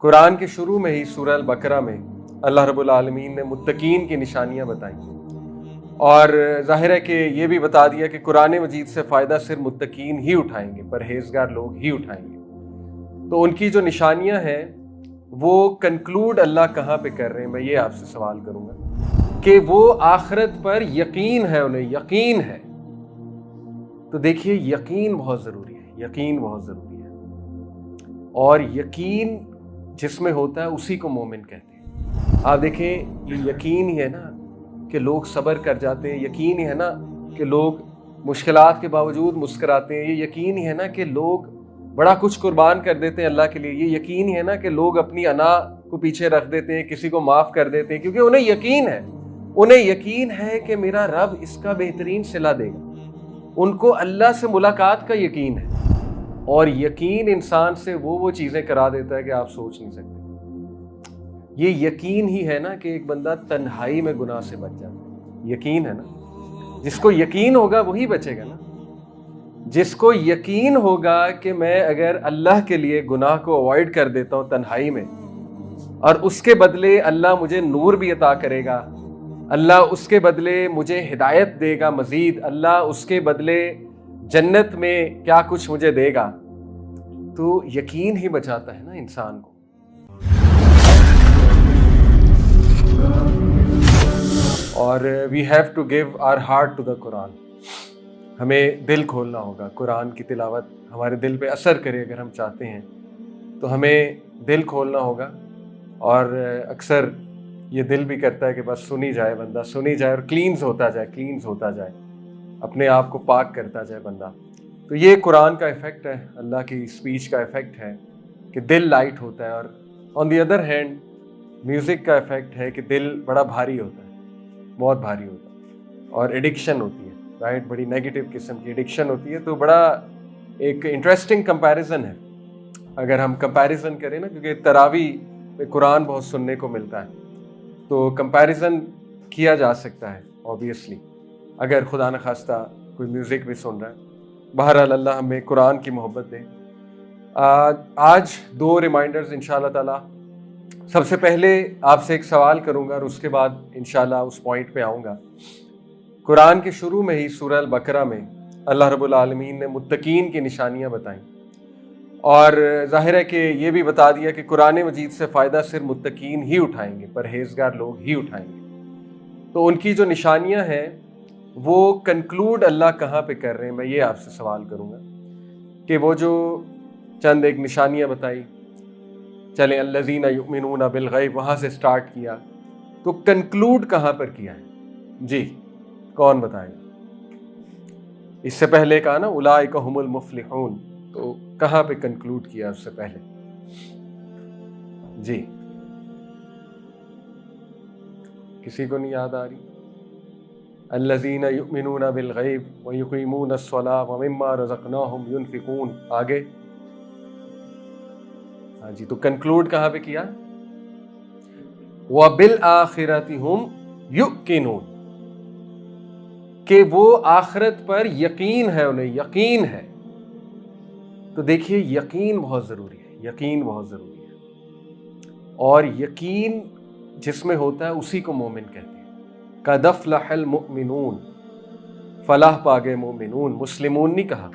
कुरान के शुरू में ही सूरह अल-बकरा में अल्लाह रब्बुल आलमीन ने मुत्तकीन की निशानियां बताई और ज़ाहिर है कि ये भी बता दिया कि कुरान मजीद से फ़ायदा सिर्फ मुत्तकीन ही उठाएंगे, परहेज़गार लोग ही उठाएंगे। तो उनकी जो निशानियां हैं वो कंक्लूड अल्लाह कहाँ पे कर रहे हैं, मैं ये आपसे सवाल करूँगा कि वो आखिरत पर यकीन है, उन्हें यकीन है। तो देखिए यकीन बहुत ज़रूरी है, यकीन बहुत ज़रूरी है और यकीन जिसमें होता है उसी को मोमिन कहते हैं। आप देखें ये यकीन ही है ना कि लोग सब्र कर जाते हैं, यकीन ही है ना कि लोग मुश्किलात के बावजूद मुस्कुराते हैं, ये यकीन ही है ना कि लोग बड़ा कुछ कुर्बान कर देते हैं अल्लाह के लिए, ये यकीन ही है ना कि लोग अपनी अना को पीछे रख देते हैं, किसी को माफ़ कर देते हैं, क्योंकि उन्हें यकीन है कि मेरा रब इसका बेहतरीन सिला देगा। उनको अल्लाह से मुलाकात का यकीन है और यकीन इंसान से वो चीज़ें करा देता है कि आप सोच नहीं सकते। ये यकीन ही है ना कि एक बंदा तन्हाई में गुनाह से बच जाता है। यकीन है ना, जिसको यकीन होगा वही बचेगा ना। जिसको यकीन होगा कि मैं अगर अल्लाह के लिए गुनाह को अवॉइड कर देता हूँ तन्हाई में और उसके बदले अल्लाह मुझे नूर भी अता करेगा, अल्लाह उसके बदले मुझे हिदायत देगा मजीद, अल्लाह उसके बदले जन्नत में क्या कुछ मुझे देगा, तो यकीन ही बचाता है ना इंसान को। और we have to give our heart to the Quran. हमें दिल खोलना होगा, कुरान की तिलावत हमारे दिल पे असर करे अगर हम चाहते हैं तो हमें दिल खोलना होगा। और अक्सर ये दिल भी करता है कि बस सुनी जाए, बंदा सुनी जाए और क्लींस होता जाए, अपने आप को पाक करता जाए बंदा। तो ये कुरान का इफ़ेक्ट है, अल्लाह की स्पीच का इफ़ेक्ट है कि दिल लाइट होता है। और on the other hand music का इफ़ेक्ट है कि दिल बड़ा भारी होता है, बहुत भारी होता है और एडिक्शन होती है, राइट, बड़ी नेगेटिव किस्म की एडिक्शन होती है। तो बड़ा एक इंटरेस्टिंग कंपैरिजन है अगर हम कंपैरिजन करें ना, क्योंकि तरावी में कुरान बहुत सुनने को मिलता है, तो कंपैरिजन किया जा सकता है ऑब्वियसली अगर खुदा न खास्ता कोई म्यूज़िक भी सुन रहा है। बहरहाल अल्लाह हमें कुरान की मोहब्बत दे। आज 2 रिमाइंडर्स इंशाअल्लाह ताला। सबसे पहले आपसे एक सवाल करूंगा और उसके बाद इंशाअल्लाह उस पॉइंट पे आऊँगा। कुरान के शुरू में ही सूरह अल-बकरा में अल्लाह रब्बुल आलमीन ने मुत्तकीन की निशानियां बताई और ज़ाहिर है कि ये भी बता दिया कि कुरान मजीद से फ़ायदा सिर्फ मुत्तकीन ही उठाएंगे, परहेज़गार लोग ही उठाएंगे। तो उनकी जो निशानियां हैं वो कंक्लूड अल्लाह कहाँ पे कर रहे हैं, मैं ये आपसे सवाल करूँगा कि वो जो चंद एक निशानियां बताई, चलें अल्लज़ीना युमिनूना बिल गैब वहाँ से स्टार्ट किया, तो कंक्लूड कहाँ पर किया है जी, कौन बताएगा? इससे पहले कहा ना उलाइका हुमुल मुफ्लिहून, तो कहाँ पे कंक्लूड किया उससे पहले जी? किसी को नहीं याद आ रही? अल्लज़ीना युमिनूना बिल गैब व युक़ीमूनस सलाह व मिम्मा रज़क़नाहुम युनफ़िक़ून, आगे हाँ जी, तो कंक्लूड कहाँ पे किया? व बिल आखिरति हुम युक़िनून, कि वो आखिरत पर यकीन है, उन्हें यकीन है। तो देखिए यकीन बहुत ज़रूरी है, यकीन बहुत ज़रूरी है और यकीन जिसमें होता है उसी को मोमिन कहते हैं। क़द अफ़लहल मुमिनून, फलाह पा गए मोमिनून, मुस्लिमून नहीं कहा,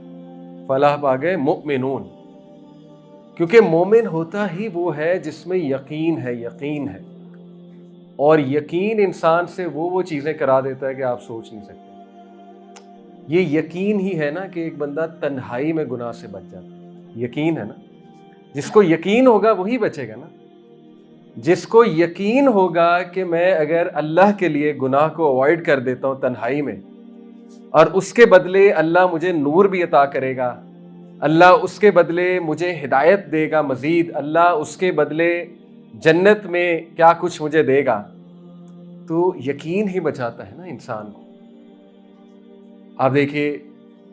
फलाह पा गए मुमिनून, क्योंकि मोमिन होता ही वो है जिसमें यकीन है और यकीन इंसान से वो चीज़ें करा देता है कि आप सोच नहीं सकते। ये यकीन ही है ना कि एक बंदा तन्हाई में गुनाह से बच जाता है। यकीन है ना, जिसको यकीन होगा वही बचेगा ना। जिसको यकीन होगा कि मैं अगर अल्लाह के लिए गुनाह को अवॉइड कर देता हूँ तन्हाई में और उसके बदले अल्लाह मुझे नूर भी अता करेगा, अल्लाह उसके बदले मुझे हिदायत देगा मजीद, अल्लाह उसके बदले जन्नत में क्या कुछ मुझे देगा, तो यकीन ही बचाता है ना इंसान को। आप देखिए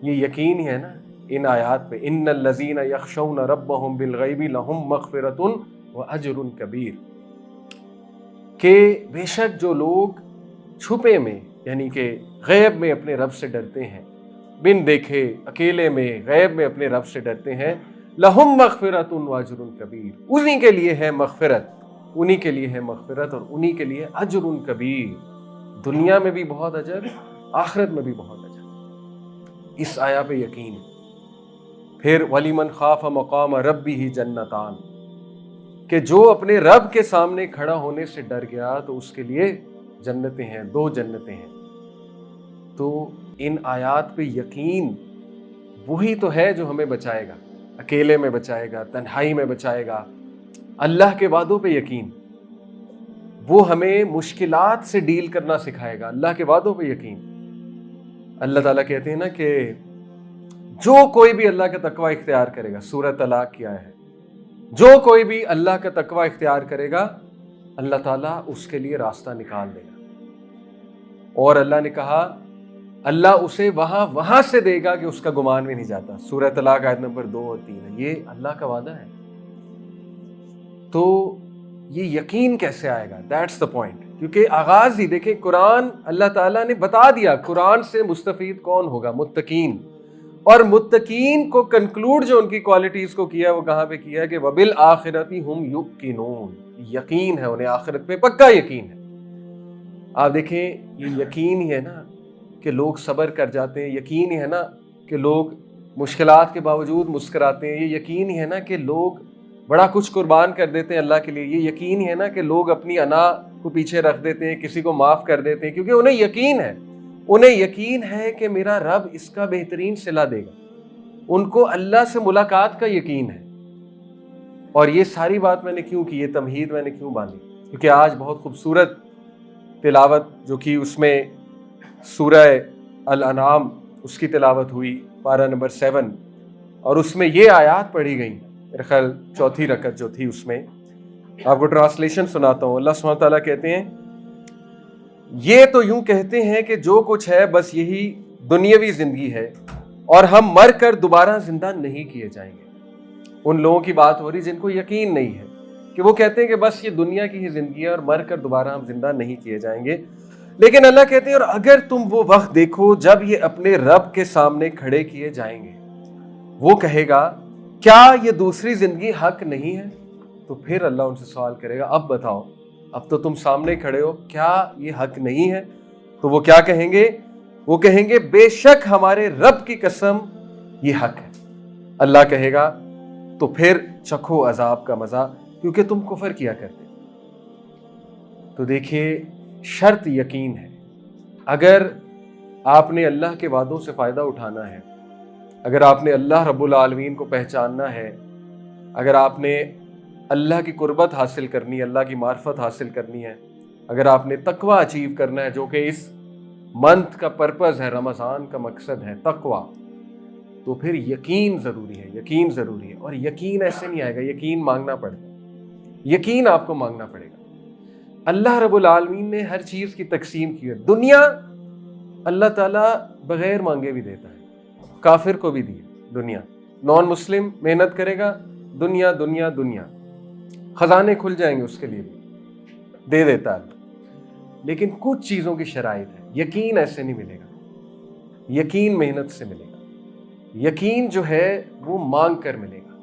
ये यकीन ही है ना इन आयात पे, इन्नल लज़ीना यख़शौना रब्बहुम बिल गैबि लहुम मग़फ़िरतुन व अज्रुन कबीर, के बेशक जो लोग छुपे में यानी कि गैब में अपने रब से डरते हैं, बिन देखे अकेले में गैब में अपने रब से डरते हैं, लहुम मग़फ़िरतुन व अज्रुन कबीर, उन्हीं के लिए है मग़फ़िरत, उन्हीं के लिए है मग़फ़िरत और उन्हीं के लिए अज्रुन कबीर, दुनिया में भी बहुत अजर, आखिरत में भी बहुत अजर। इस आया पे यकीन। फिर वलिमन खाफ़ मक़ाम रब्बिही जन्नतान, कि जो अपने रब के सामने खड़ा होने से डर गया तो उसके लिए जन्नतें हैं, 2 जन्नतें हैं। तो इन आयात पे यकीन वही तो है जो हमें बचाएगा, अकेले में बचाएगा, तन्हाई में बचाएगा। अल्लाह के वादों पे यकीन, वो हमें मुश्किलात से डील करना सिखाएगा। अल्लाह के वादों पे यकीन। अल्लाह ताला कहते हैं ना कि जो कोई भी अल्लाह का तकवा इख्तियार करेगा, सूरह तलाक की आया है, जो कोई भी अल्लाह का तकवा इख्तियार करेगा अल्लाह ताला उसके लिए रास्ता निकाल देगा। और अल्लाह ने कहा अल्लाह उसे वहां से देगा कि उसका गुमान भी नहीं जाता। सूरह तलाक आयत नंबर 2 और 3 है। ये अल्लाह का वादा है। तो ये यकीन कैसे आएगा? That's the point. क्योंकि आगाज ही देखें, कुरान अल्लाह ताला ने बता दिया कुरान से मुस्तफीद कौन होगा, मुत्तकीन। और मुत्तकीन को कंक्लूड जो उनकी क्वालिटीज को किया वो कहाँ पे किया कि वबिल आखिरती हुम युक्किनून, यकीन है उन्हें, आखिरत पे पक्का यकीन है। आप देखें, ये यकीन ही है ना कि लोग सब्र कर जाते हैं, यकीन ही है ना कि लोग मुश्किलात के बावजूद मुस्कुराते हैं, ये यकीन ही है ना कि लोग बड़ा कुछ कुर्बान कर देते हैं अल्लाह के लिए, ये यकीन ही है ना कि लोग अपनी अना को पीछे रख देते हैं, किसी को माफ़ कर देते हैं, क्योंकि उन्हें यकीन है, उन्हें यकीन है कि मेरा रब इसका बेहतरीन सिला देगा। उनको अल्लाह से मुलाकात का यकीन है। और ये सारी बात मैंने क्यों की, ये तमहीद मैंने क्यों बांधी? क्योंकि आज बहुत खूबसूरत तिलावत जो कि उसमें सूरह अल-अनाम उसकी तिलावत हुई, पारा नंबर 7, और उसमें ये आयात पढ़ी गई, मेरे ख्याल चौथी रकत जो थी उसमें। आपको ट्रांसलेशन सुनाता हूँ। अल्लाह सुब्हानहू तआला कहते हैं, ये तो यूं कहते हैं कि जो कुछ है बस यही दुनियावी जिंदगी है और हम मर कर दोबारा जिंदा नहीं किए जाएंगे। उन लोगों की बात हो रही जिनको यकीन नहीं है, कि वो कहते हैं कि बस ये दुनिया की ही जिंदगी है और मर कर दोबारा हम जिंदा नहीं किए जाएंगे। लेकिन अल्लाह कहते हैं और अगर तुम वो वक्त देखो जब ये अपने रब के सामने खड़े किए जाएंगे, वो कहेगा क्या ये दूसरी जिंदगी हक नहीं है? तो फिर अल्लाह उनसे सवाल करेगा, अब बताओ, अब तो तुम सामने खड़े हो, क्या ये हक नहीं है? तो वो क्या कहेंगे? वो कहेंगे बेशक हमारे रब की कसम ये हक है। अल्लाह कहेगा तो फिर चखो अजाब का मजा, क्योंकि तुम कुफर किया करते। तो देखिए, शर्त यकीन है। अगर आपने अल्लाह के वादों से फ़ायदा उठाना है, अगर आपने अल्लाह रब्बुल आलमीन को पहचानना है, अगर आपने अल्लाह की कुर्बत हासिल करनी है, अल्लाह की मार्फत हासिल करनी है, अगर आपने तकवा अचीव करना है, जो कि इस मंथ का पर्पस है, रमज़ान का मकसद है तकवा, तो फिर यकीन ज़रूरी है, यकीन ज़रूरी है। और यकीन ऐसे नहीं आएगा, यकीन मांगना पड़ेगा, यकीन आपको मांगना पड़ेगा। अल्लाह रब्बुल आलमीन ने हर चीज़ की तकसीम की है। दुनिया अल्लाह ताला बग़ैर मांगे भी देता है, काफिर को भी दी दुनिया। नॉन मुस्लिम मेहनत करेगा, दुनिया दुनिया दुनिया, खजाने खुल जाएंगे उसके लिए भी, दे देता है। लेकिन कुछ चीज़ों की शराइत है, यकीन ऐसे नहीं मिलेगा, यकीन मेहनत से मिलेगा, यकीन जो है वो मांग कर मिलेगा।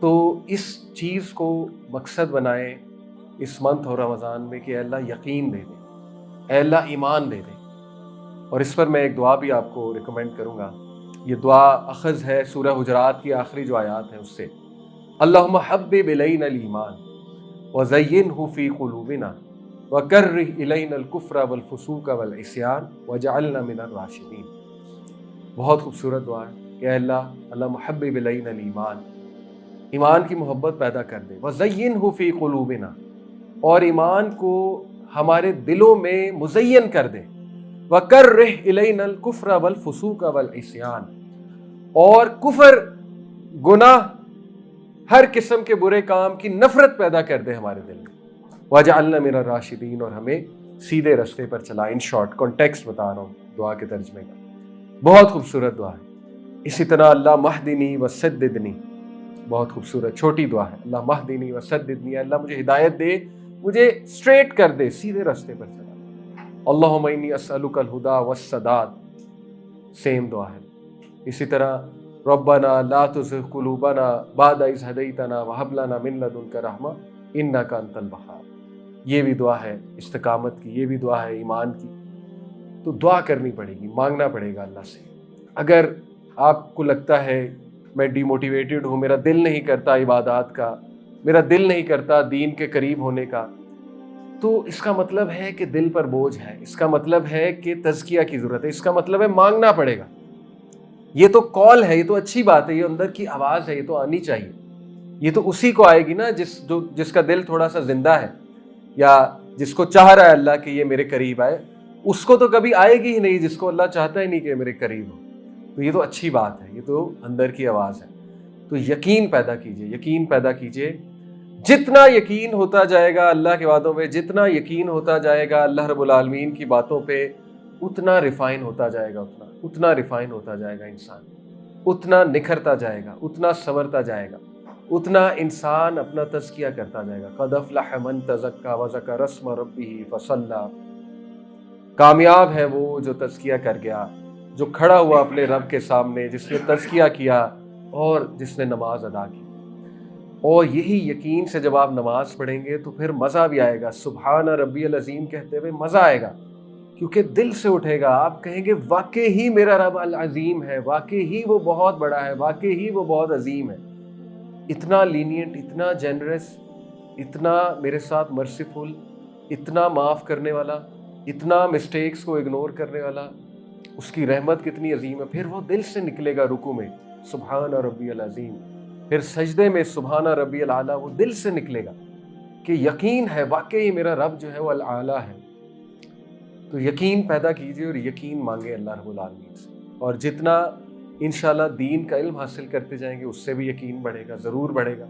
तो इस चीज़ को मकसद बनाए इस मंथ और रमज़ान में कि अल्लाह यकीन दे दे, अल्लाह ईमान दे दे। और इस पर मैं एक दुआ भी आपको रिकमेंड करूँगा। ये दुआ अखज़ है सूरह हुजरात की आखिरी जो आयात है उससे, अल्लाहुम्मा हब्बिब इलैनल ईमान व ज़य्यिनहु फ़ी क़ुलूबिना व कर्रिह इलैनल कुफ़्र वल फ़ुसूक़ वल इस्यान वजअलना मिनर राशिदीन। बहुत खूबसूरत दुआ है कि अल्लाह मुहब्बिब इलैनल ईमान, ईमान की मोहब्बत पैदा कर दे, व ज़य्यिनहु फ़ी क़ुलूबिना, और ईमान को हमारे दिलों में मुज़य्यन कर दे, व कर्रिह इलैनल कुफ़्र वल फ़ुसूक़ वल इस्यान, और कुफर, गुनाह, हर किस्म के बुरे काम की नफरत पैदा कर दे हमारे दिल में। वजअलना मिनर राशिदीन, और हमें सीधे रास्ते पर चला। इन शॉर्ट कॉन्टेक्स्ट बता रहा हूँ दुआ के तर्जमे का। बहुत खूबसूरत दुआ है। इसी तरह अल्लाह महदिनी व सद्दिदनी, बहुत खूबसूरत छोटी दुआ है। अल्लाह महदिनी व सद्दिदनी, अल्लाह मुझे हिदायत दे, मुझे स्ट्रेट कर दे, सीधे रास्ते पर चला। अल्लाहुम्मा इन्नी अस्अलुकल हुदा वस्सदाद, सेम दुआ है। इसी तरह रब्बना ला तुज़िग़ क़ुलूबना बाद इज़ हदैतना वहब लना मिन लदुनका रहमा इन्नका अंतल वहाब। ये भी दुआ है इस्तिकामत की, ये भी दुआ है ईमान की। तो दुआ करनी पड़ेगी, मांगना पड़ेगा अल्लाह से। अगर आपको लगता है मैं डिमोटिवेटेड हूँ, मेरा दिल नहीं करता इबादत का, मेरा दिल नहीं करता दीन के करीब होने का, तो इसका मतलब है कि दिल पर बोझ है, इसका मतलब है कि तज़किया की ज़रूरत है, इसका मतलब है मांगना पड़ेगा। ये तो कॉल है, ये तो अच्छी बात है, ये अंदर की आवाज़ है, ये तो आनी चाहिए। ये तो उसी को आएगी ना जिसका दिल थोड़ा सा जिंदा है, या जिसको चाह रहा है अल्लाह कि ये मेरे करीब आए। उसको तो कभी आएगी ही नहीं जिसको अल्लाह चाहता ही नहीं कि मेरे करीब हो। तो ये तो अच्छी बात है, ये तो अंदर की आवाज़ है। तो यकीन पैदा कीजिए, यकीन पैदा कीजिए। जितना यकीन होता जाएगा अल्लाह के वादों पे, जितना यकीन होता जाएगा अल्लाह रब्बुल आलमीन की बातों पे, उतना रिफाइन होता जाएगा, उतना रिफाइन होता जाएगा इंसान, उतना निखरता जाएगा, उतना संवरता जाएगा, उतना इंसान अपना तज़किया करता जाएगा। क़द अफ़लह मन तज़क्का व ज़करा रस्म रब्बिही फ़सल्ला। कामयाब है वो जो तज़किया कर गया, जो खड़ा हुआ अपने रब के सामने, जिसने तज़किया किया और जिसने नमाज अदा की। और यही यकीन से जब आप नमाज पढ़ेंगे तो फिर मज़ा भी आएगा। सुबहान रब्बियल अज़ीम कहते हुए मज़ा आएगा, क्योंकि दिल से उठेगा। आप कहेंगे वाकई ही मेरा रब अल अज़ीम है, वाकई ही वो बहुत बड़ा है, वाकई ही वो बहुत अज़ीम है। इतना लीनियंट, इतना जेनरस, इतना मेरे साथ मर्सीफुल, इतना माफ़ करने वाला, इतना मिस्टेक्स को इग्नोर करने वाला, उसकी रहमत कितनी अजीम है। फिर वो दिल से निकलेगा रुकू में सुबहान रब्बियल अज़ीम, फिर सजदे में सुबहान रब्बियल आला, वो दिल से निकलेगा कि यकीन है वाकई मेरा रब जो है वो अल आला है। तो यकीन पैदा कीजिए और यकीन मांगे अल्लाह रब्बुल आलमीन से। और जितना इंशाल्लाह दीन का इल्म हासिल करते जाएंगे उससे भी यकीन बढ़ेगा, ज़रूर बढ़ेगा।